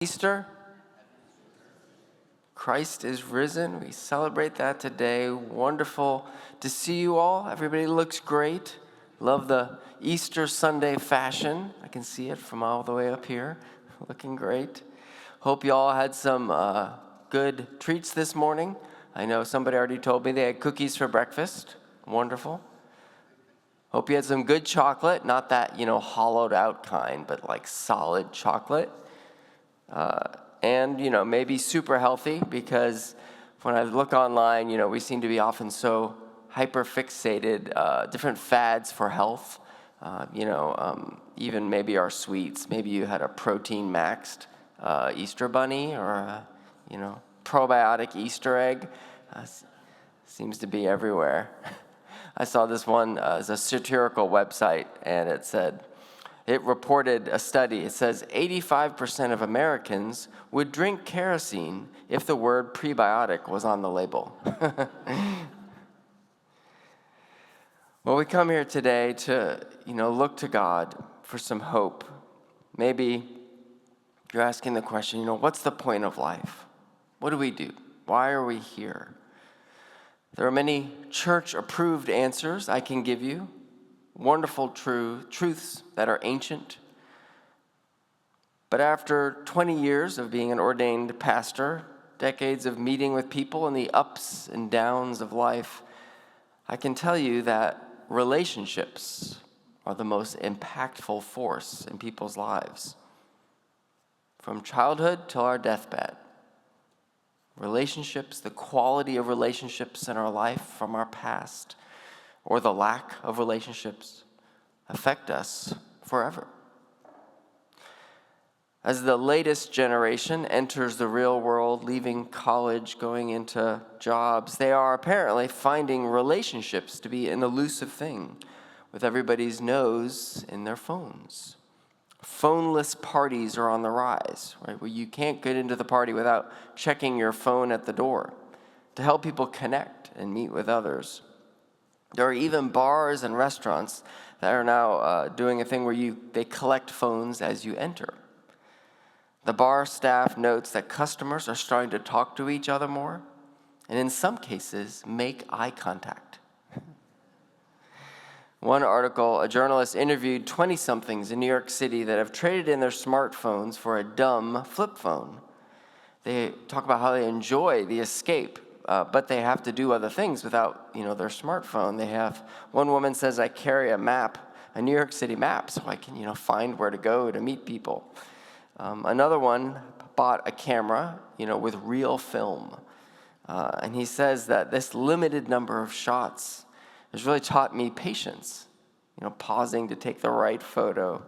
Easter. Christ is risen. We celebrate that today. Wonderful to see you all. Everybody looks great. Love the Easter Sunday fashion. I can see it from all the way up here. Looking great. Hope you all had some good treats this morning. I know somebody already told me they had cookies for breakfast. Wonderful. Hope you had some good chocolate, not that, hollowed out kind, but like solid chocolate. And, maybe super healthy, because when I look online, we seem to be often so hyper-fixated, different fads for health, even maybe our sweets. Maybe you had a protein-maxed Easter bunny or a, probiotic Easter egg. Seems to be everywhere. I saw this one as a satirical website, and it reported a study. It says 85% of Americans would drink kerosene if the word prebiotic was on the label. Well, we come here today to, look to God for some hope. Maybe you're asking the question, what's the point of life? What do we do? Why are we here? There are many church-approved answers I can give you. Wonderful truths that are ancient. But after 20 years of being an ordained pastor, decades of meeting with people in the ups and downs of life, I can tell you that relationships are the most impactful force in people's lives. From childhood till our deathbed. Relationships, the quality of relationships in our life from our past, or the lack of relationships, affect us forever. As the latest generation enters the real world, leaving college, going into jobs, they are apparently finding relationships to be an elusive thing, with everybody's nose in their phones. Phoneless parties are on the rise, right? Where you can't get into the party without checking your phone at the door to help people connect and meet with others. There are even bars and restaurants that are now doing a thing where they collect phones as you enter. The bar staff notes that customers are starting to talk to each other more, and in some cases, make eye contact. One article, a journalist interviewed 20-somethings in New York City that have traded in their smartphones for a dumb flip phone. They talk about how they enjoy the escape, but they have to do other things without, their smartphone. One woman says, I carry a map, a New York City map, so I can, find where to go to meet people. Another one bought a camera, with real film. And he says that this limited number of shots has really taught me patience, pausing to take the right photo.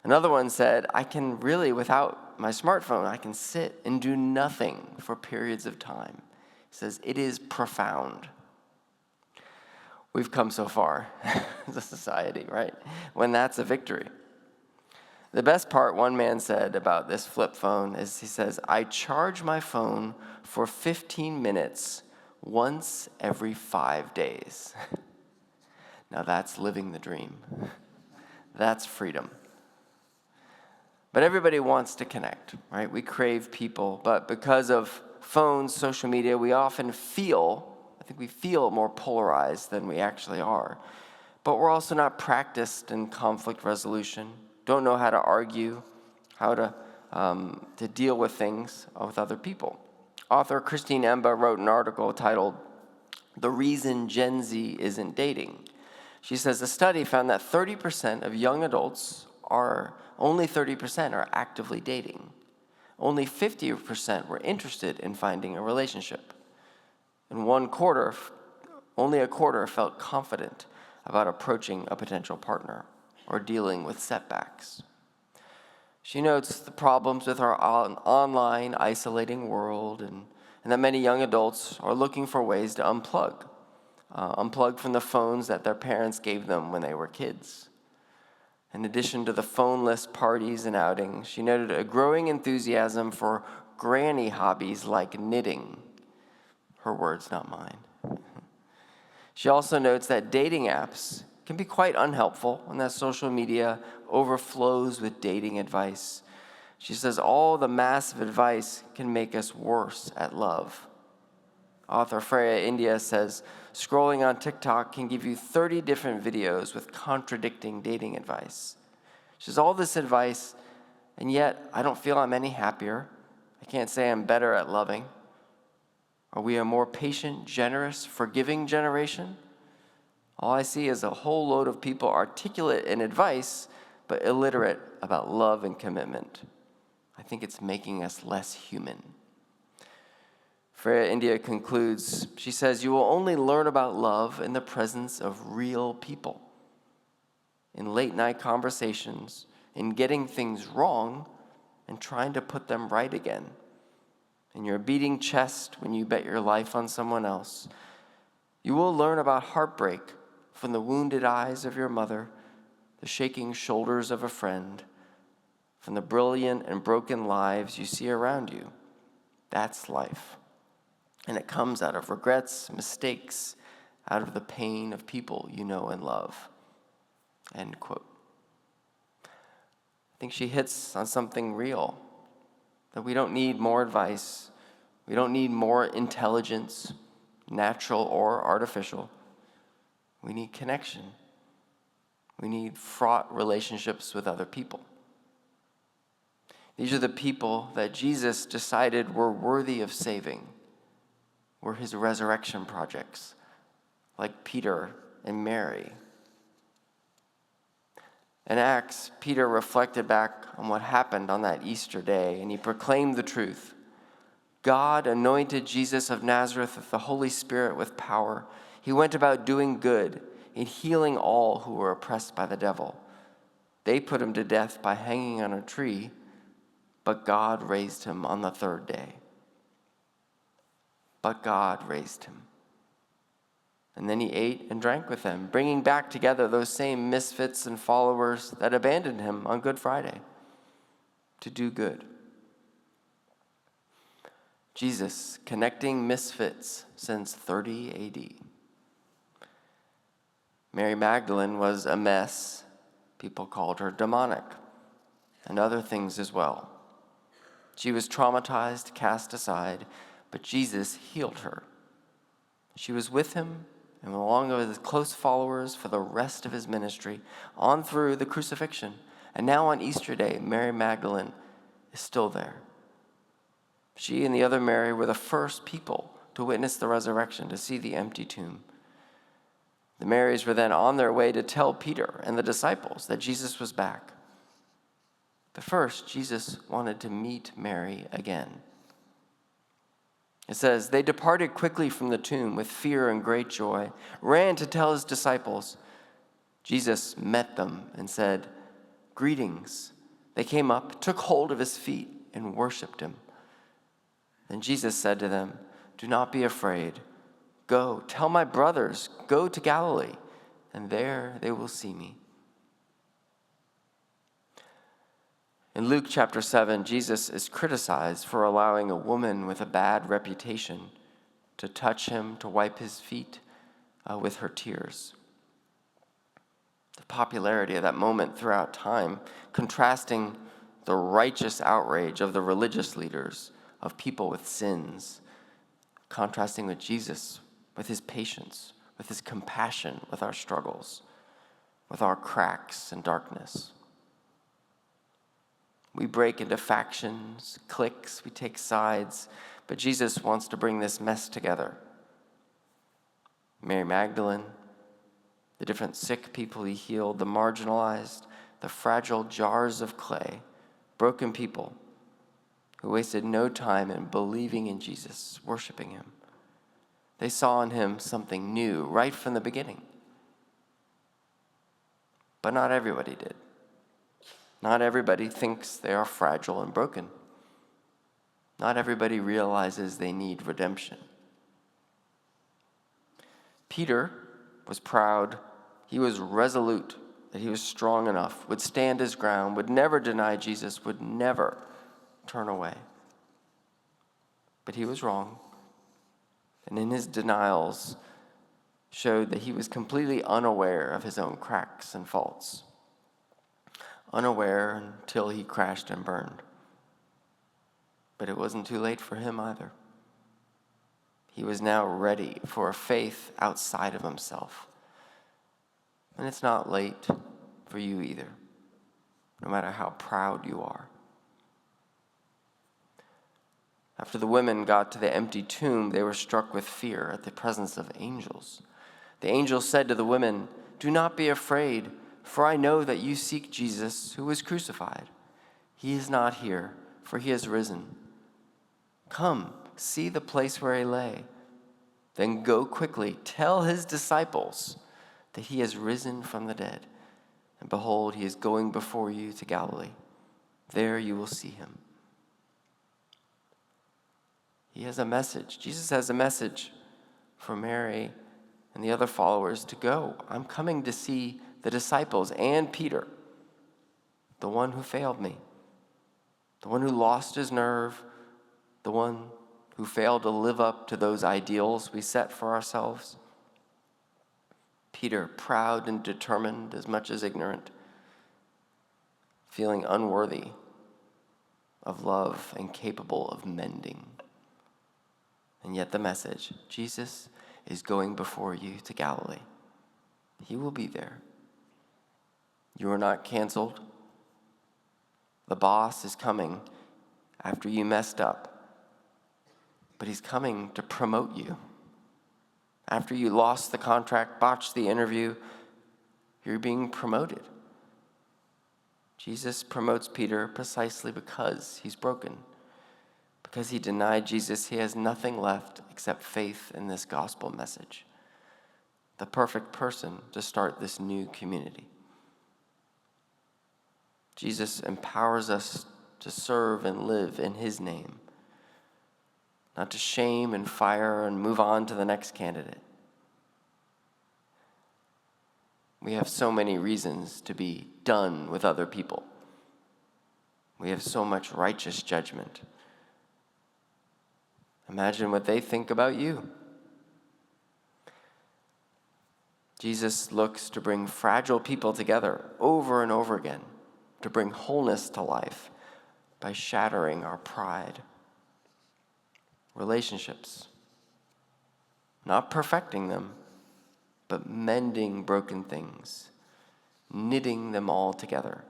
Another one said, I can really, without my smartphone, I can sit and do nothing for periods of time. He says, it is profound. We've come so far as a society, right? When that's a victory. The best part, one man said about this flip phone is, he says, I charge my phone for 15 minutes once every 5 days. Now that's living the dream. That's freedom. But everybody wants to connect, right? We crave people, but because of phones, social media, we feel more polarized than we actually are. But we're also not practiced in conflict resolution, don't know how to argue, how to deal with things with other people. Author Christine Emba wrote an article titled, The Reason Gen Z Isn't Dating. She says a study found that 30% of young adults only 30% are actively dating. Only 50% were interested in finding a relationship. And only a quarter felt confident about approaching a potential partner or dealing with setbacks. She notes the problems with our online isolating world and that many young adults are looking for ways to unplug from the phones that their parents gave them when they were kids. In addition to the phoneless parties and outings, she noted a growing enthusiasm for granny hobbies like knitting. Her words, not mine. She also notes that dating apps can be quite unhelpful and that social media overflows with dating advice. She says, all the massive advice can make us worse at love. Author Freya India says, scrolling on TikTok can give you 30 different videos with contradicting dating advice. She says, all this advice, and yet I don't feel I'm any happier. I can't say I'm better at loving. Are we a more patient, generous, forgiving generation? All I see is a whole load of people articulate in advice, but illiterate about love and commitment. I think it's making us less human. Freya India concludes, she says, you will only learn about love in the presence of real people. In late night conversations, in getting things wrong and trying to put them right again. In your beating chest when you bet your life on someone else. You will learn about heartbreak from the wounded eyes of your mother, the shaking shoulders of a friend, from the brilliant and broken lives you see around you. That's life. And it comes out of regrets, mistakes, out of the pain of people you know and love. End quote. I think she hits on something real, that we don't need more advice. We don't need more intelligence, natural or artificial. We need connection. We need fraught relationships with other people. These are the people that Jesus decided were worthy of saving, were his resurrection projects, like Peter and Mary. In Acts, Peter reflected back on what happened on that Easter day, and he proclaimed the truth. God anointed Jesus of Nazareth with the Holy Spirit with power. He went about doing good and healing all who were oppressed by the devil. They put him to death by hanging on a tree, but God raised him on the third day. But God raised him. And then he ate and drank with them, bringing back together those same misfits and followers that abandoned him on Good Friday to do good. Jesus connecting misfits since 30 AD. Mary Magdalene was a mess. People called her demonic, and other things as well. She was traumatized, cast aside, but Jesus healed her. She was with him and along with his close followers for the rest of his ministry, on through the crucifixion. And now on Easter Day, Mary Magdalene is still there. She and the other Mary were the first people to witness the resurrection, to see the empty tomb. The Marys were then on their way to tell Peter and the disciples that Jesus was back. But first, Jesus wanted to meet Mary again. It says, they departed quickly from the tomb with fear and great joy, ran to tell his disciples. Jesus met them and said, greetings. They came up, took hold of his feet, and worshiped him. Then Jesus said to them, do not be afraid. Go, tell my brothers, go to Galilee, and there they will see me. In Luke chapter 7, Jesus is criticized for allowing a woman with a bad reputation to touch him, to wipe his feet with her tears. The popularity of that moment throughout time, contrasting the righteous outrage of the religious leaders, of people with sins, contrasting with Jesus, with his patience, with his compassion, with our struggles, with our cracks and darkness. We break into factions, cliques, we take sides, but Jesus wants to bring this mess together. Mary Magdalene, the different sick people he healed, the marginalized, the fragile jars of clay, broken people who wasted no time in believing in Jesus, worshiping him. They saw in him something new right from the beginning. But not everybody did. Not everybody thinks they are fragile and broken. Not everybody realizes they need redemption. Peter was proud. He was resolute that he was strong enough, would stand his ground, would never deny Jesus, would never turn away. But he was wrong. And in his denials showed that he was completely unaware of his own cracks and faults. Unaware until he crashed and burned. But it wasn't too late for him either. He was now ready for a faith outside of himself. And it's not late for you either, no matter how proud you are. After the women got to the empty tomb, they were struck with fear at the presence of angels. The angel said to the women, "Do not be afraid, for I know that you seek Jesus who was crucified. He is not here, for he has risen. Come, see the place where he lay. Then go quickly, tell his disciples that he has risen from the dead. And behold, he is going before you to Galilee. There you will see him." He has a message. Jesus has a message for Mary and the other followers to go. I'm coming to see the disciples and Peter, the one who failed me, the one who lost his nerve, the one who failed to live up to those ideals we set for ourselves. Peter, proud and determined as much as ignorant, feeling unworthy of love and capable of mending. And yet the message, Jesus is going before you to Galilee. He will be there. You are not canceled. The boss is coming after you messed up, but he's coming to promote you. After you lost the contract, botched the interview, you're being promoted. Jesus promotes Peter precisely because he's broken. Because he denied Jesus, he has nothing left except faith in this gospel message. The perfect person to start this new community. Jesus empowers us to serve and live in his name, not to shame and fire and move on to the next candidate. We have so many reasons to be done with other people. We have so much righteous judgment. Imagine what they think about you. Jesus looks to bring fragile people together over and over again, to bring wholeness to life by shattering our pride. Relationships, not perfecting them, but mending broken things, knitting them all together,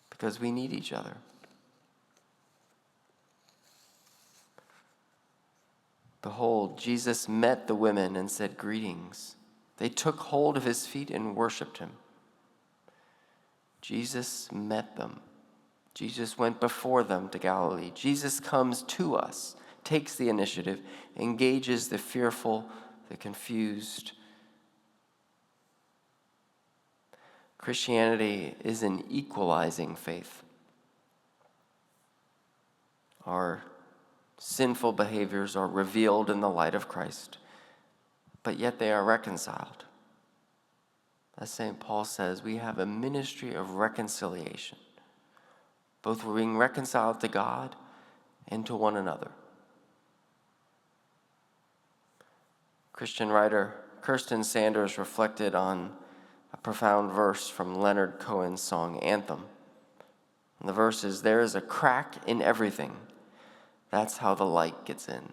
because we need each other. Behold, Jesus met the women and said, "Greetings." They took hold of his feet and worshiped him. Jesus met them. Jesus went before them to Galilee. Jesus comes to us, takes the initiative, engages the fearful, the confused. Christianity is an equalizing faith. Our sinful behaviors are revealed in the light of Christ, but yet they are reconciled. As St. Paul says, we have a ministry of reconciliation. Both we're being reconciled to God and to one another. Christian writer Kirsten Sanders reflected on a profound verse from Leonard Cohen's song Anthem. And the verse is, "There is a crack in everything. That's how the light gets in."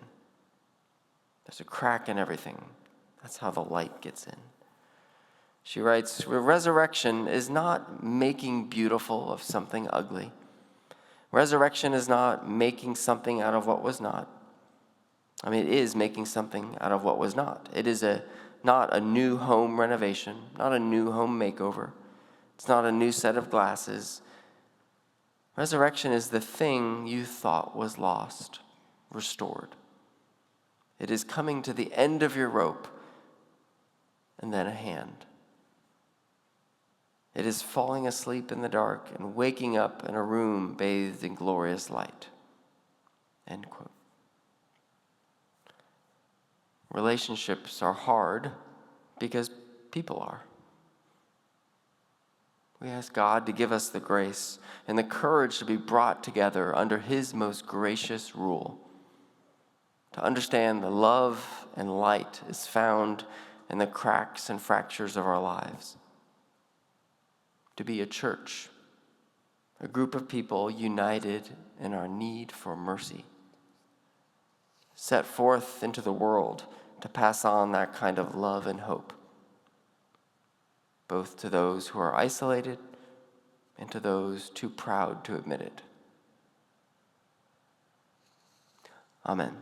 There's a crack in everything. That's how the light gets in. She writes, resurrection is not making beautiful of something ugly. Resurrection is not making something out of what was not. I mean, it is making something out of what was not. It is not a new home renovation, not a new home makeover. It's not a new set of glasses. Resurrection is the thing you thought was lost, restored. It is coming to the end of your rope and then a hand. It is falling asleep in the dark and waking up in a room bathed in glorious light. End quote. Relationships are hard because people are. We ask God to give us the grace and the courage to be brought together under his most gracious rule. To understand the love and light is found in the cracks and fractures of our lives. To be a a group of people united in our need for mercy, set forth into the world to pass on that kind of love and hope, both to those who are isolated and to those too proud to admit it. Amen.